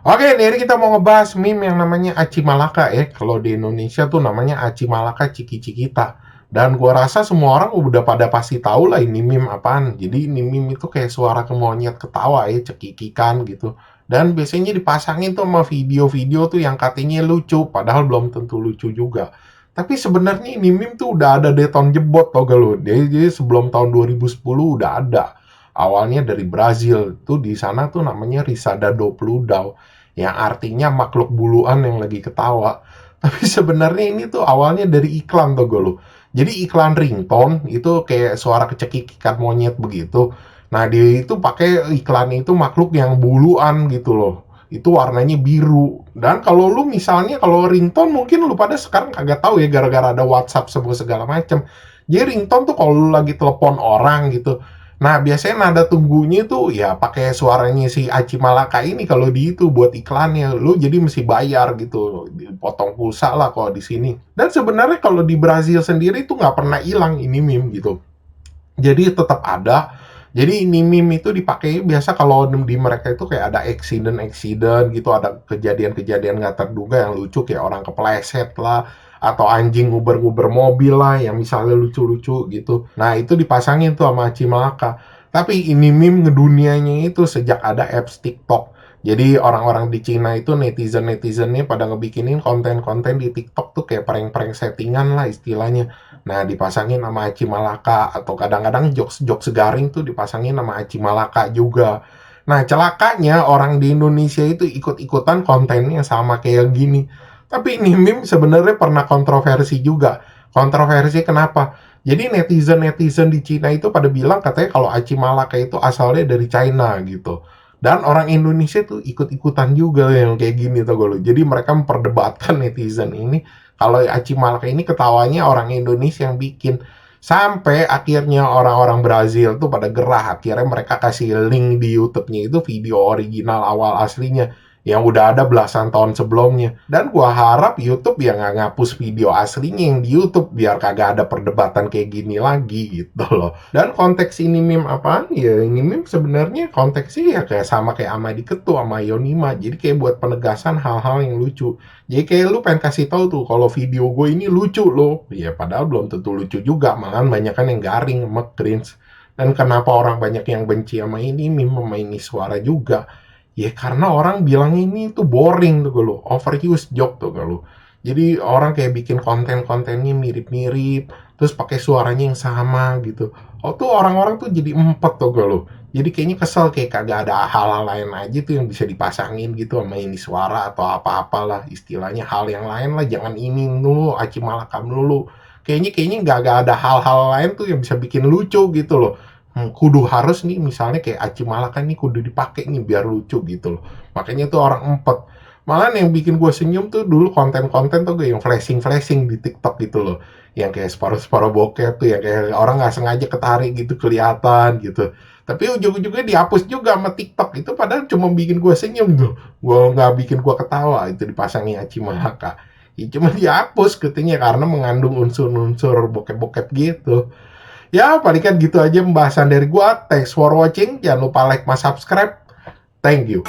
Oke, ini kita mau ngebahas meme yang namanya Aci Malaka ya. Kalau di Indonesia tuh namanya Aci Malaka Ciki Cikita. Dan gua rasa semua orang udah pada pasti tahu lah ini meme apaan. Jadi ini meme itu kayak suara monyet ketawa ya, cekikikan gitu. Dan biasanya dipasangin tuh sama video-video tuh yang katanya lucu, padahal belum tentu lucu juga. Tapi sebenarnya ini meme tuh udah ada deton jebot tau gak lo. Jadi sebelum tahun 2010 udah ada. Awalnya dari Brazil tuh di sana tuh namanya Risada do Pludau yang artinya makhluk buluan yang lagi ketawa. Tapi sebenarnya ini tuh awalnya dari iklan tuh gue lo. Jadi iklan ringtone itu kayak suara kecekikikan monyet begitu. Nah, dia itu pakai iklan itu makhluk yang buluan gitu loh. Itu warnanya biru. Dan kalau lu misalnya kalau ringtone mungkin lu pada sekarang kagak tahu ya gara-gara ada WhatsApp semua segala macam. Jadi ringtone tuh kalau lu lagi telepon orang gitu. Nah, biasanya nada tunggunya tuh ya pakai suaranya si Aci Malaka ini kalau di itu buat iklannya. Lu jadi mesti bayar gitu. Dipotong pulsa lah kalau di sini. Dan sebenarnya kalau di Brazil sendiri tuh nggak pernah hilang ini meme gitu. Jadi tetap ada. Jadi ini meme itu dipakai biasa kalau di mereka itu kayak ada accident gitu, ada kejadian-kejadian nggak terduga yang lucu kayak orang kepleset lah, atau anjing nguber-nguber mobil lah yang misalnya lucu-lucu gitu. Nah itu dipasangin tuh sama Cimalaka. Tapi ini meme ngedunianya itu sejak ada apps TikTok. Jadi orang-orang di Cina itu netizen-netizennya pada ngebikinin konten-konten di TikTok tuh kayak prank-prank settingan lah istilahnya. Nah, dipasangin sama Aci Malaka atau kadang-kadang jokes-jokes garing tuh dipasangin sama Aci Malaka juga. Nah, celakanya orang di Indonesia itu ikut-ikutan kontennya sama kayak gini. Tapi ini meme sebenarnya pernah kontroversi juga. Kontroversi kenapa? Jadi netizen-netizen di Cina itu pada bilang katanya kalau Aci Malaka itu asalnya dari China gitu. Dan orang Indonesia tuh ikut-ikutan juga yang kayak gini tuh gue. Jadi mereka memperdebatkan netizen ini kalau Aci Malaka ini ketawanya orang Indonesia yang bikin. Sampai akhirnya orang-orang Brazil tuh pada gerah. Akhirnya mereka kasih link di YouTube-nya itu video original awal aslinya yang udah ada belasan tahun sebelumnya. Dan gua harap YouTube ya nggak ngapus video aslinya yang di YouTube biar kagak ada perdebatan kayak gini lagi gitu loh. Dan konteks ini meme apaan? Ya ini meme sebenarnya konteksnya ya kayak sama kayak Amadi Ketu sama Yonima. Jadi kayak buat penegasan hal-hal yang lucu. Jadi kayak lu pengen kasih tahu tuh kalau video gue ini lucu loh. Ya padahal belum tentu lucu juga, malahan banyak kan yang garing sama cringe. Dan kenapa orang banyak yang benci sama ini meme sama ini suara juga? Ya karena orang bilang ini tuh boring tuh lo, overuse joke tuh lo. Jadi orang kayak bikin konten-kontennya mirip-mirip, terus pakai suaranya yang sama gitu. Oh tuh orang-orang tuh jadi empet tuh lo. Jadi kayaknya kesel kayak kagak ada hal-hal lain aja tuh yang bisa dipasangin gitu sama ini suara atau apa-apalah istilahnya hal yang lain lah, jangan ini dulu aci malakam dulu. Kayaknya nggak ada hal-hal lain tuh yang bisa bikin lucu gitu loh. Kudu harus nih misalnya kayak aci malaka nih kudu dipakai nih biar lucu gitu loh. Makanya tuh orang empet. Malah yang bikin gue senyum tuh dulu konten-konten tuh gue yang flashing-flashing di TikTok gitu loh. Yang kayak separuh-separuh bokep tuh yang kayak orang nggak sengaja ketarik gitu kelihatan gitu. Tapi ujung-ujungnya dihapus juga sama TikTok itu padahal cuma bikin gue senyum tuh. Gue nggak bikin gue ketawa itu dipasangin aci malaka. Ya cuma dihapus katanya karena mengandung unsur-unsur bokep-bokep gitu. Ya, paling kan gitu aja pembahasan dari gua. Thanks for watching. Jangan lupa like, subscribe. Thank you.